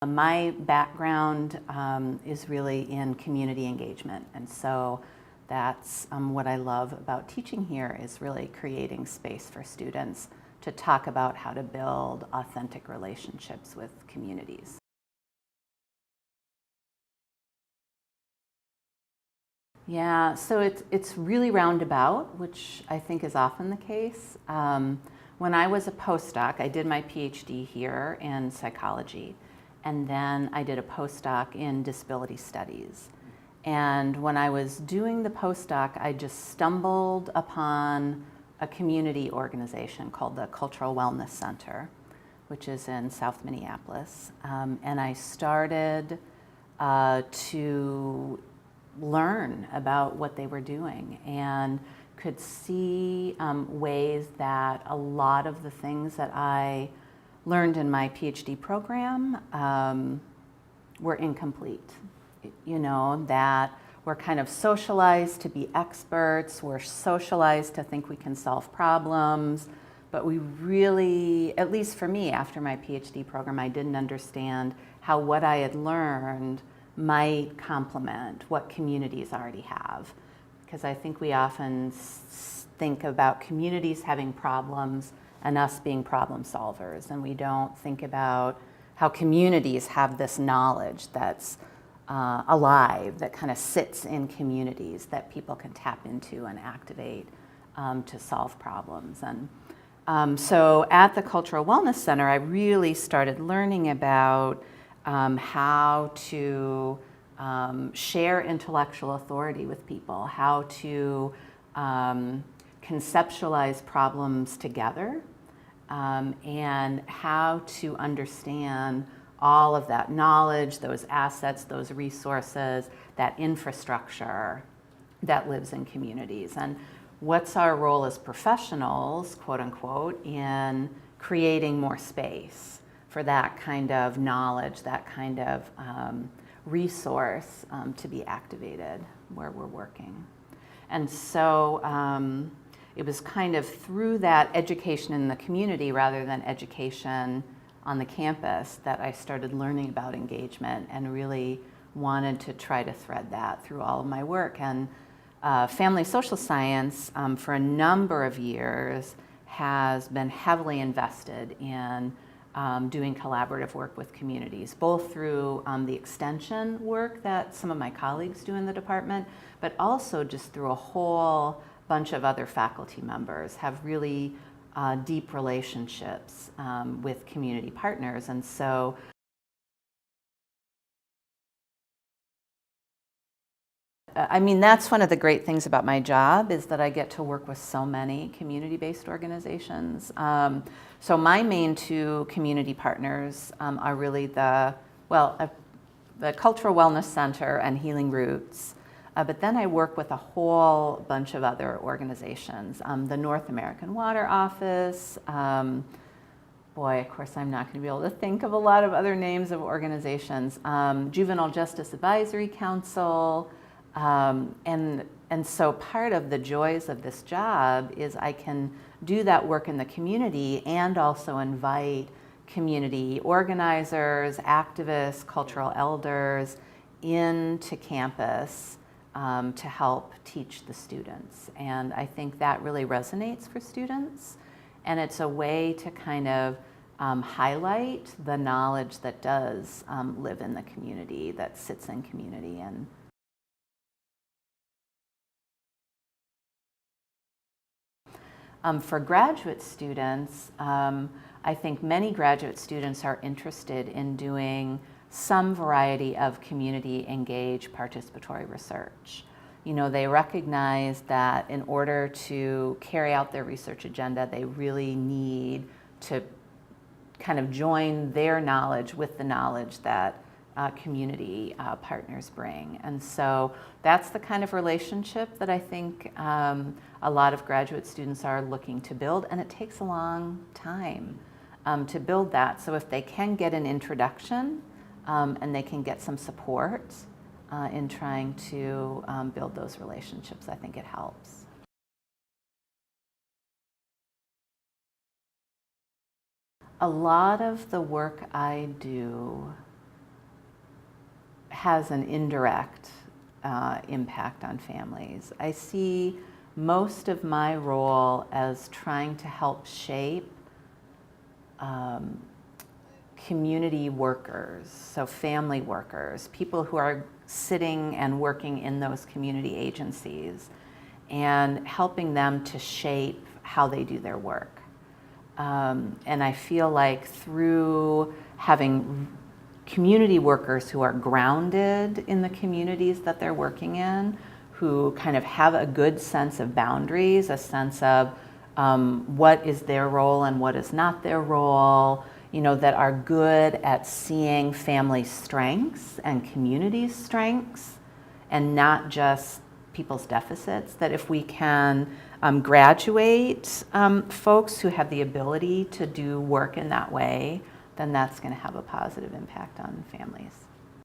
My background is really in community engagement, and so that's what I love about teaching here, is really creating space for students to talk about how to build authentic relationships with communities. Yeah, so it's really roundabout, which I think is often the case. When I was a postdoc, I did my PhD here in psychology, and then I did a postdoc in disability studies. And when I was doing the postdoc, I just stumbled upon a community organization called the Cultural Wellness Center, which is in South Minneapolis. And I started to learn about what they were doing and could see ways that a lot of the things that I learned in my PhD program were incomplete. You know, that we're kind of socialized to be experts, we're socialized to think we can solve problems, but we really, at least for me after my PhD program, I didn't understand how what I had learned might complement what communities already have. Because I think we often think about communities having problems and us being problem solvers, and we don't think about how communities have this knowledge that's alive, that kind of sits in communities that people can tap into and activate to solve problems. And so at the Cultural Wellness Center, I really started learning about how to share intellectual authority with people, how to conceptualize problems together, and how to understand all of that knowledge, those assets, those resources, that infrastructure that lives in communities. And what's our role as professionals, quote unquote, in creating more space for that kind of knowledge, that kind of resource to be activated where we're working. And so it was kind of through that education in the community rather than education on the campus that I started learning about engagement and really wanted to try to thread that through all of my work. And family social science for a number of years has been heavily invested in doing collaborative work with communities, both through the extension work that some of my colleagues do in the department, but also just through a whole bunch of other faculty members have really deep relationships with community partners. And so I mean, that's one of the great things about my job, is that I get to work with so many community-based organizations. So my main two community partners are really the Cultural Wellness Center and Healing Roots. But then I work with a whole bunch of other organizations. The North American Water Office. Boy, of course, I'm not going to be able to think of a lot of other names of organizations. Juvenile Justice Advisory Council. And so part of the joys of this job is I can do that work in the community and also invite community organizers, activists, cultural elders into campus to help teach the students. And I think that really resonates for students. And it's a way to kind of highlight the knowledge that does live in the community, that sits in community. And for graduate students, I think many graduate students are interested in doing some variety of community engaged participatory research. You know, they recognize that in order to carry out their research agenda, they really need to kind of join their knowledge with the knowledge that community partners bring. And so that's the kind of relationship that I think a lot of graduate students are looking to build, and it takes a long time to build that. So if they can get an introduction and they can get some support in trying to build those relationships, I think it helps. A lot of the work I do has an indirect impact on families. I see most of my role as trying to help shape community workers, so family workers, people who are sitting and working in those community agencies, and helping them to shape how they do their work. And I feel like through having community workers who are grounded in the communities that they're working in, who kind of have a good sense of boundaries, a sense of what is their role and what is not their role, that are good at seeing family strengths and community strengths and not just people's deficits, that if we can graduate folks who have the ability to do work in that way, then that's going to have a positive impact on families.